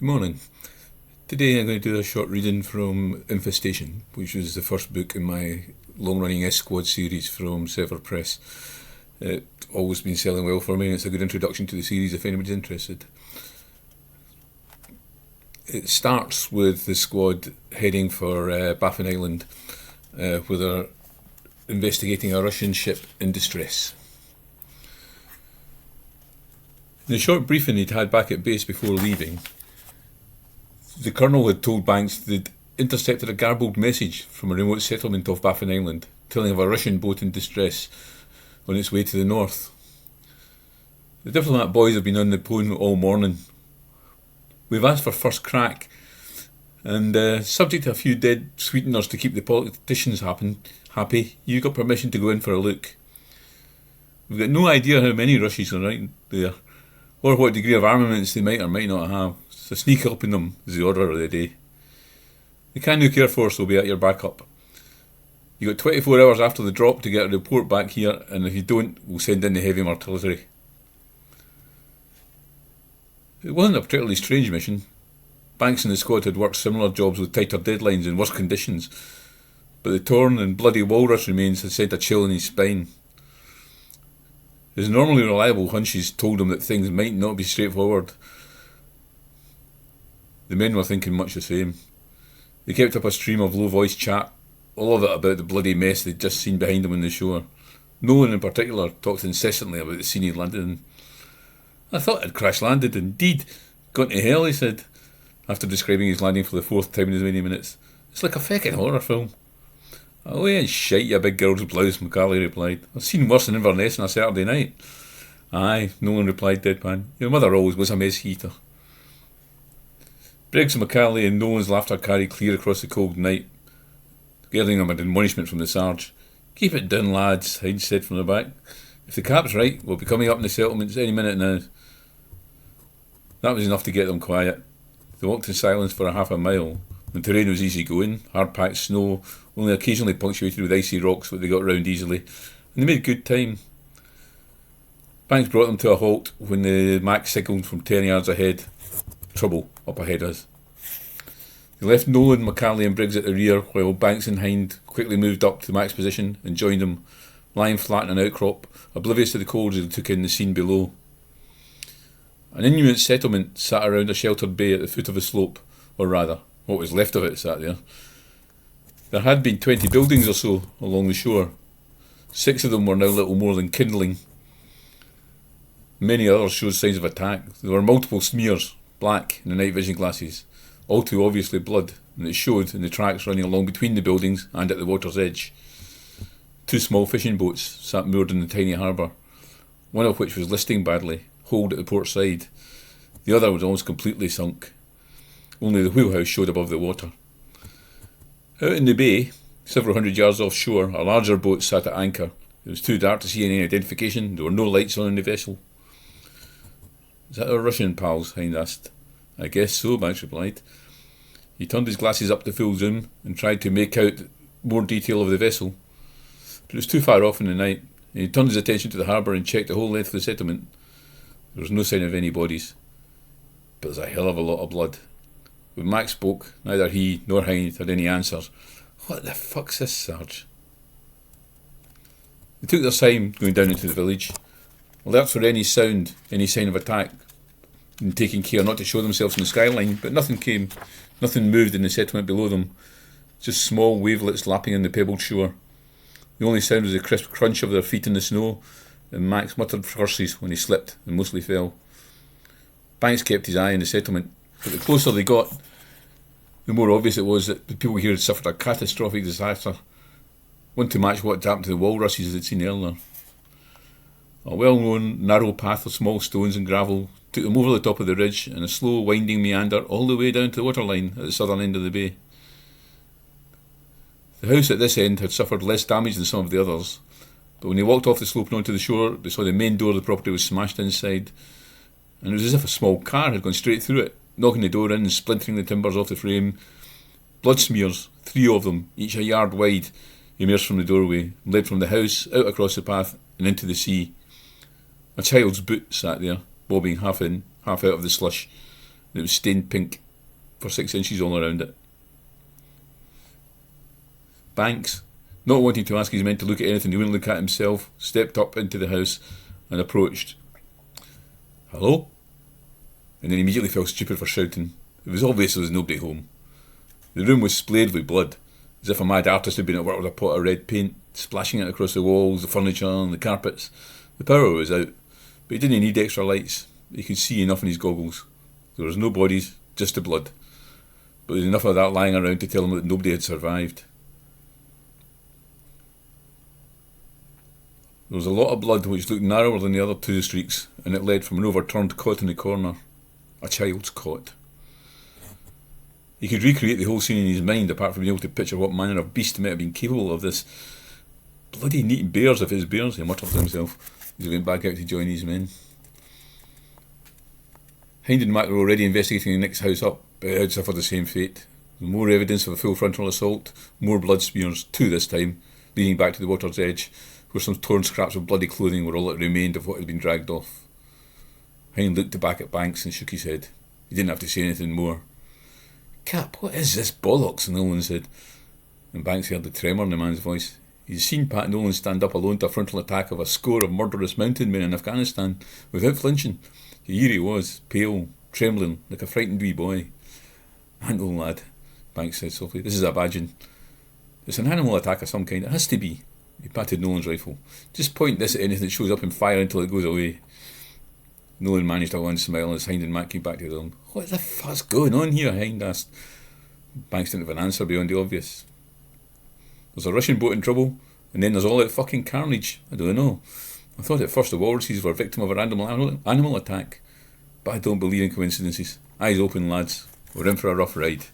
Good morning. Today I'm going to do a short reading from Infestation, which was the first book in my long-running S-Squad series from Sever Press. It's always been selling well for me, and it's a good introduction to the series if anybody's interested. It starts with the squad heading for Baffin Island, where they're investigating a Russian ship in distress. In the short briefing he'd had back at base before leaving, the Colonel had told Banks they'd intercepted a garbled message from a remote settlement off Baffin Island, telling of a Russian boat in distress on its way to the north. The diplomat boys have been on the phone all morning. We've asked for first crack, and subject to a few dead sweeteners to keep the politicians happy, you got permission to go in for a look. We've got no idea how many Russians are right there, or what degree of armaments they might or might not have. So sneak up on them is the order of the day. The Canuck Air Force will be at your backup. You got 24 hours after the drop to get a report back here, and if you don't, we'll send in the heavy artillery. It wasn't a particularly strange mission. Banks and the squad had worked similar jobs with tighter deadlines and worse conditions, but the torn and bloody walrus remains had sent a chill in his spine. His normally reliable hunches told him that things might not be straightforward. The men were thinking much the same. They kept up a stream of low-voiced chat, all of it about the bloody mess they'd just seen behind them on the shore. No one in particular talked incessantly about the scene he'd landed in. I thought I'd crash-landed, indeed. Gone to hell, he said, after describing his landing for the fourth time in as many minutes. It's like a feckin' horror film. Oh, yeah, shite, you big girl's blouse, Macaulay replied. I've seen worse than Inverness on a Saturday night. Aye, Nolan replied deadpan. Your mother always was a mess eater. Briggs, Macaulay and Nolan's laughter carried clear across the cold night, getting him an admonishment from the Sarge. Keep it down, lads, Hines said from the back. If the cap's right, we'll be coming up in the settlements any minute now. That was enough to get them quiet. They walked in silence for a half a mile. The terrain was easy going, hard-packed snow, only occasionally punctuated with icy rocks that they got round easily, and they made good time. Banks brought them to a halt when the Mac signalled from 10 yards ahead. Trouble up ahead us. They left Nolan, Macaulay and Briggs at the rear, while Banks and Hind quickly moved up to Mac's position and joined him, lying flat in an outcrop, oblivious to the cold as they took in the scene below. An Inuit settlement sat around a sheltered bay at the foot of the slope, or rather, what was left of it sat there. There had been 20 buildings or so along the shore. 6 of them were now little more than kindling. Many others showed signs of attack. There were multiple smears, black, in the night vision glasses, all too obviously blood, and it showed in the tracks running along between the buildings and at the water's edge. 2 small fishing boats sat moored in the tiny harbour, one of which was listing badly, holed at the port side. The other was almost completely sunk. Only the wheelhouse showed above the water. Out in the bay, several hundred yards offshore, a larger boat sat at anchor. It was too dark to see any identification. There were no lights on in the vessel. Is that our Russian pals? Hind asked. I guess so, Banks replied. He turned his glasses up to full zoom and tried to make out more detail of the vessel. But it was too far off in the night, and he turned his attention to the harbour and checked the whole length of the settlement. There was no sign of any bodies. But there's a hell of a lot of blood. When Mac spoke, neither he nor Hind had any answers. What the fuck's this, Sarge? They took their time going down into the village, alert for any sound, any sign of attack, and taking care not to show themselves in the skyline, but nothing came. Nothing moved in the settlement below them, just small wavelets lapping on the pebbled shore. The only sound was the crisp crunch of their feet in the snow, and Mac's muttered curses when he slipped and mostly fell. Banks kept his eye on the settlement, but the closer they got, the more obvious it was that the people here had suffered a catastrophic disaster, one to match what had happened to the walruses they'd seen earlier. A well-known narrow path of small stones and gravel took them over the top of the ridge and a slow winding meander all the way down to the waterline at the southern end of the bay. The house at this end had suffered less damage than some of the others, but when they walked off the slope and onto the shore, they saw the main door of the property was smashed inside, and it was as if a small car had gone straight through it, knocking the door in and splintering the timbers off the frame. Blood smears, 3 of them, each a yard wide, emerged from the doorway and led from the house out across the path and into the sea. A child's boot sat there, bobbing half in, half out of the slush, and it was stained pink for 6 inches all around it. Banks, not wanting to ask his men to look at anything he wouldn't look at himself, stepped up into the house and approached. "Hello?" And then immediately felt stupid for shouting. It was obvious there was nobody home. The room was splayed with blood, as if a mad artist had been at work with a pot of red paint, splashing it across the walls, the furniture and the carpets. The power was out, but he didn't need extra lights. He could see enough in his goggles. There was no bodies, just the blood. But there was enough of that lying around to tell him that nobody had survived. There was a lot of blood which looked narrower than the other two streaks, and it led from an overturned cot in the corner. A child's cot. He could recreate the whole scene in his mind, apart from being able to picture what manner of beast might have been capable of this. Bloody neat bears if it's bears, he muttered to himself as he went back out to join his men. Hind and Mac were already investigating the next house up, but it had suffered the same fate. More evidence of a full frontal assault, more blood smears, 2 this time, leading back to the water's edge, where some torn scraps of bloody clothing were all that remained of what had been dragged off. Hind looked back at Banks and shook his head. He didn't have to say anything more. "Cap, what is this bollocks?" Nolan said, and Banks heard the tremor in the man's voice. He'd seen Pat Nolan stand up alone to a frontal attack of a score of murderous mounted men in Afghanistan, without flinching. Here he was, pale, trembling, like a frightened wee boy. "Handle, lad," Banks said softly. "This is a badging. It's an animal attack of some kind. It has to be." He patted Nolan's rifle. "Just point this at anything that shows up and fire until it goes away." Nolan managed a wan smile as Hind and Mac came back to them. "What the fuck's going on here?" Hind asked. Banks didn't have an answer beyond the obvious. "There's a Russian boat in trouble, and then there's all that fucking carnage. I don't know. I thought at first the walruses were a victim of a random animal attack. But I don't believe in coincidences. Eyes open, lads. We're in for a rough ride."